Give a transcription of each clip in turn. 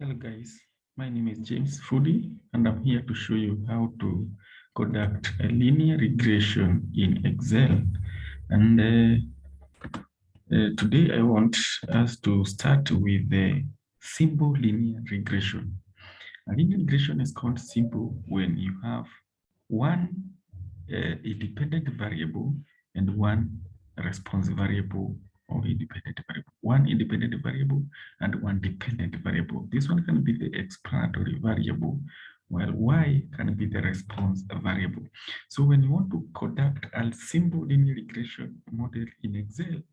Hello guys, my name is James Foodie and I'm here to show you how to conduct a linear regression in Excel. And today I want us to start with the simple linear regression. A linear regression is called simple when you have one independent variable and one response variable or independent variable, one independent variable and one dependent variable. This one can be the explanatory variable, while y can be the response variable. So when you want to conduct a simple linear regression model in Excel,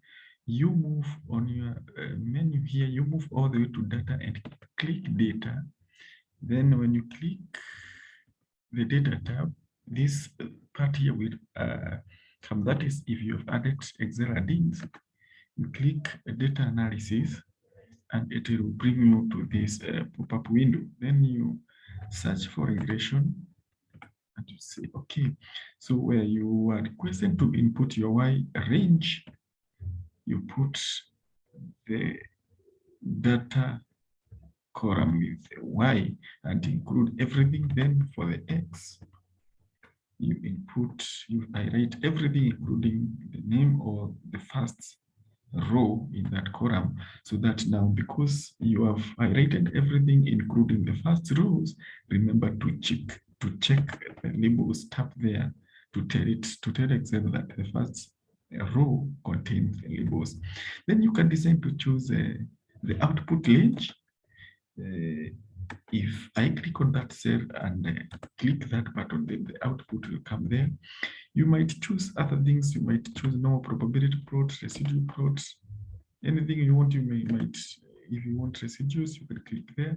you move on your menu here, you move all the way to data and click data. Then when you click the data tab, this part here will come. That is, if you have added Excel add-ins, you click data analysis and it will bring you to this pop-up window. Then you search for regression and you say, okay, so where you are requested to input your Y range, you put the data column with the Y and include everything. Then for the X, you input, I write everything, including the name or the first row in that column, so that now, because you have highlighted everything, including the first rows, remember to check the labels tab there to tell Excel that the first row contains the labels. Then you can decide to choose the output range. If I click on that cell and click that button, then the output will come there. You might choose other things. You might choose normal probability plot, residual plots, anything you want. You might, if you want residues, you can click there.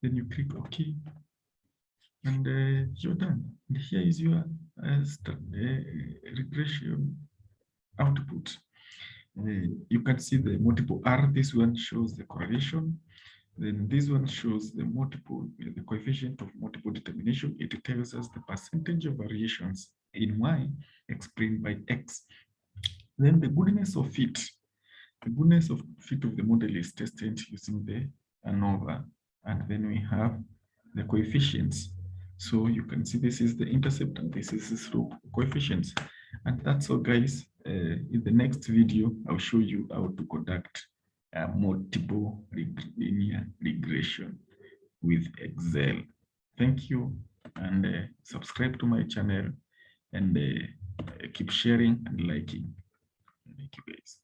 Then you click OK, and you're done. And here is your regression output. You can see the multiple R. This one shows the correlation. Then this one shows the coefficient of multiple determination. It tells us the percentage of variations in Y explained by X. Then the goodness of fit. The goodness of fit of the model is tested using the ANOVA. And then we have the coefficients. So you can see this is the intercept and this is the slope coefficients. And that's all, guys. In the next video, I'll show you how to conduct a multiple linear regression with Excel. Thank you, and subscribe to my channel, and keep sharing and liking. Thank you, guys.